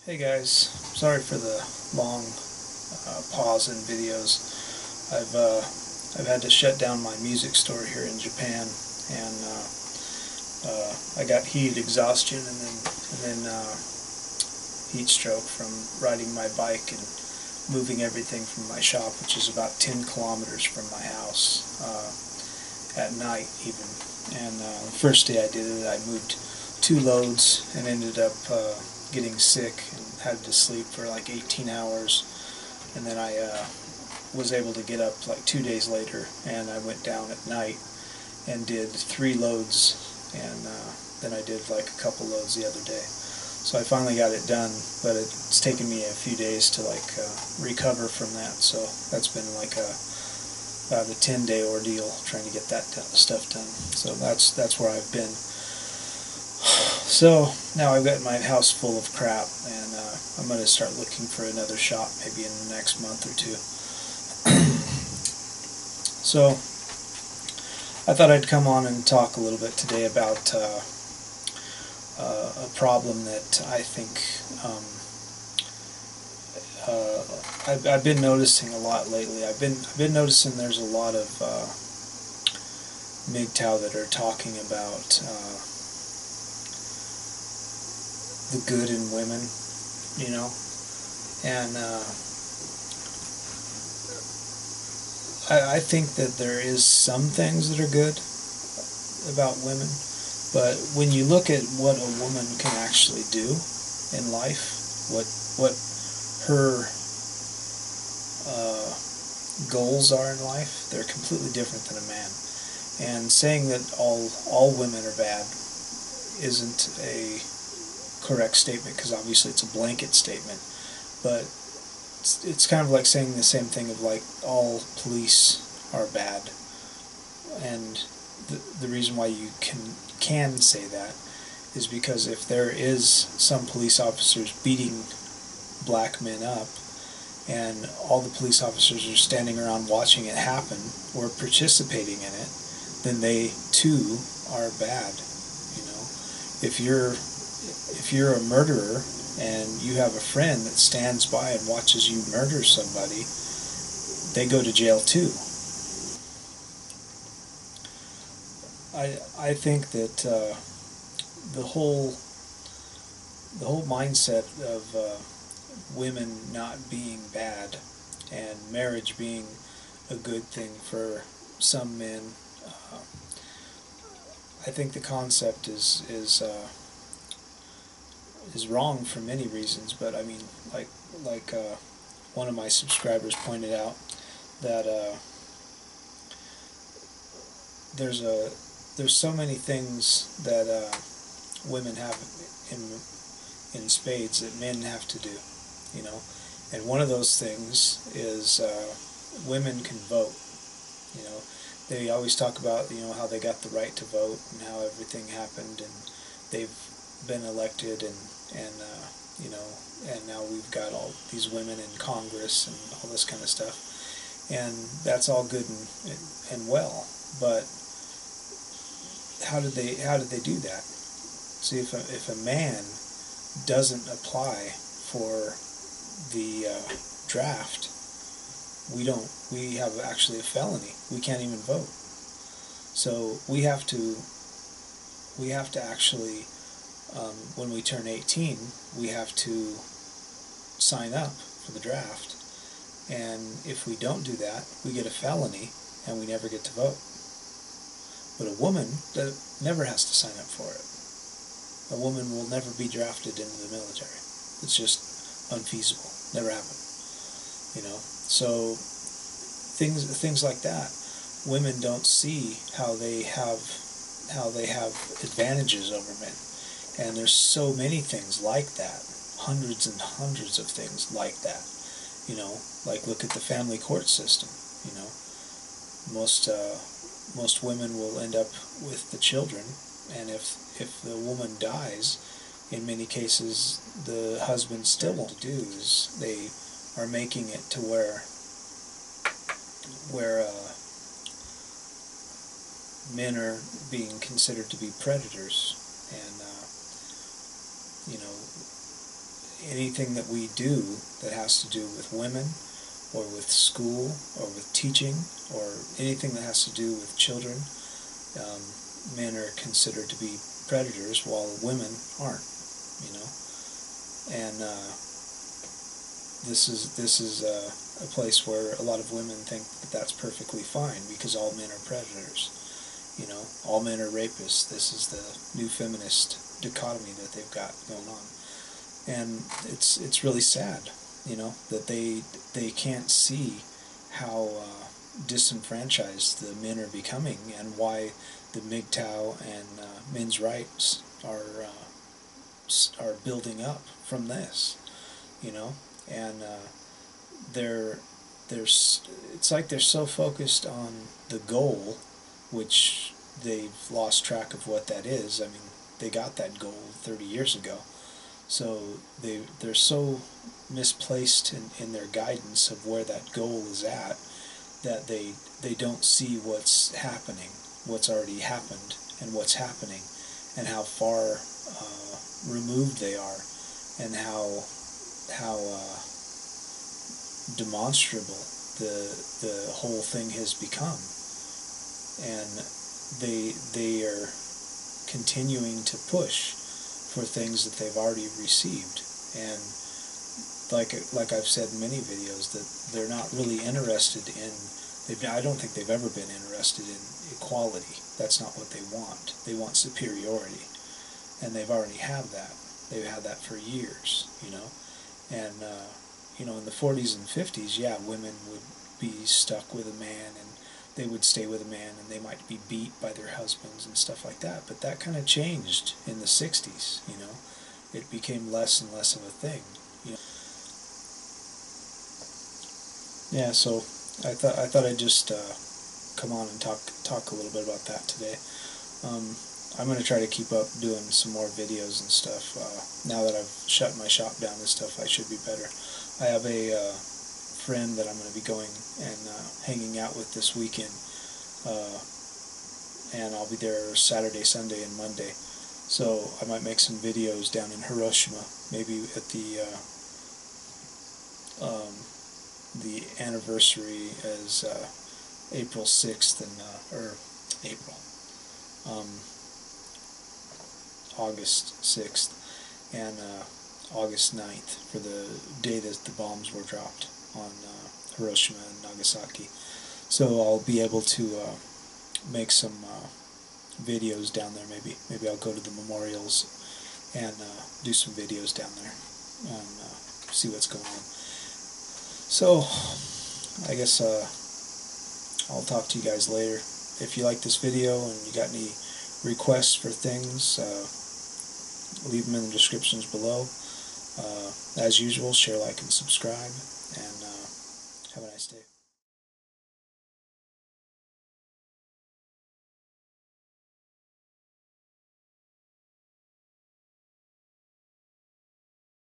Hey guys, sorry for the long pause in videos. I've had to shut down my music store here in Japan, and I got heat exhaustion and then heat stroke from riding my bike and moving everything from my shop, which is about 10 kilometers from my house, at night even. And the first day I did it, I moved 2 loads and ended up getting sick and had to sleep for like 18 hours. And then I was able to get up like 2 days later, and I went down at night and did 3 loads, and then I did like a couple loads the other day. So I finally got it done, but it's taken me a few days to like recover from that. So that's been like about a 10-day ordeal trying to get that stuff done. So that's where I've been. So now I've got my house full of crap, and I'm going to start looking for another shop maybe in the next month or two. So I thought I'd come on and talk a little bit today about a problem that I think I've been noticing a lot lately. I've been noticing there's a lot of MGTOW that are talking about the good in women, you know, and I think that there is some things that are good about women, but when you look at what a woman can actually do in life, what her goals are in life, they're completely different than a man. And saying that all women are bad isn't a correct statement, because obviously it's a blanket statement, but it's kind of like saying the same thing of like all police are bad. And the reason why you can say that is because if there is some police officers beating black men up, and all the police officers are standing around watching it happen or participating in it, then they too are bad. You know, if you're a murderer and you have a friend that stands by and watches you murder somebody, they go to jail too. I think that the whole mindset of women not being bad and marriage being a good thing for some men, I think the concept is wrong for many reasons. But I mean, like one of my subscribers pointed out that there's so many things that women have in spades that men have to do, you know. And one of those things is women can vote. You know, they always talk about, you know, how they got the right to vote and how everything happened, and they've been elected, and you know, and now we've got all these women in Congress and all this kind of stuff, and that's all good and well, but how did they do that? See, if a man doesn't apply for the draft, we have actually a felony. We can't even vote. So we have to actually, when we turn 18, we have to sign up for the draft. And if we don't do that, we get a felony and we never get to vote. But a woman that never has to sign up for it. A woman will never be drafted into the military. It's just unfeasible. Never happen. You know. So things like that, women don't see how they have advantages over men. And there's so many things like that, hundreds and hundreds of things like that. You know, like look at the family court system. You know, most women will end up with the children, and if the woman dies, in many cases the husband still won't do is they are making it to where men are being considered to be predators, and you know, anything that we do that has to do with women, or with school, or with teaching, or anything that has to do with children, men are considered to be predators while women aren't, you know. And this is a place where a lot of women think that that's perfectly fine because all men are predators. You know, all men are rapists. This is the new feminist dichotomy that they've got going on, and it's really sad, you know, that they can't see how disenfranchised the men are becoming, and why the MGTOW and men's rights are building up from this, you know, and it's like they're so focused on the goal, which they've lost track of what that is. I mean, they got that goal 30 years ago, so they're so misplaced in their guidance of where that goal is at, that they don't see what's happening, what's already happened, and what's happening, and how far removed they are, and how demonstrable the whole thing has become. And they are continuing to push for things that they've already received, and like I've said in many videos, that they're not really interested in, I don't think they've ever been interested in equality. That's not what they want. They want superiority, and they've already had that. They've had that for years, you know. And you know, in the 40s and 50s, yeah, women would be stuck with a man, and they would stay with a man, and they might be beat by their husbands and stuff like that. But that kind of changed in the 60s, you know. It became less and less of a thing, you know. Yeah, so I thought I'd just come on and talk a little bit about that today. I'm going to try to keep up doing some more videos and stuff. Now that I've shut my shop down and stuff, I should be better. I have a friend that I'm going to be going and hanging out with this weekend, and I'll be there Saturday, Sunday, and Monday. So I might make some videos down in Hiroshima, maybe at the anniversary is April 6th and or April. August 6th and August 9th for the day that the bombs were dropped on Hiroshima and Nagasaki. So I'll be able to make some videos down there. Maybe I'll go to the memorials and do some videos down there and see what's going on. So I guess I'll talk to you guys later. If you like this video and you got any requests for things, leave them in the descriptions below. As usual, share, like, and subscribe, and have a nice day.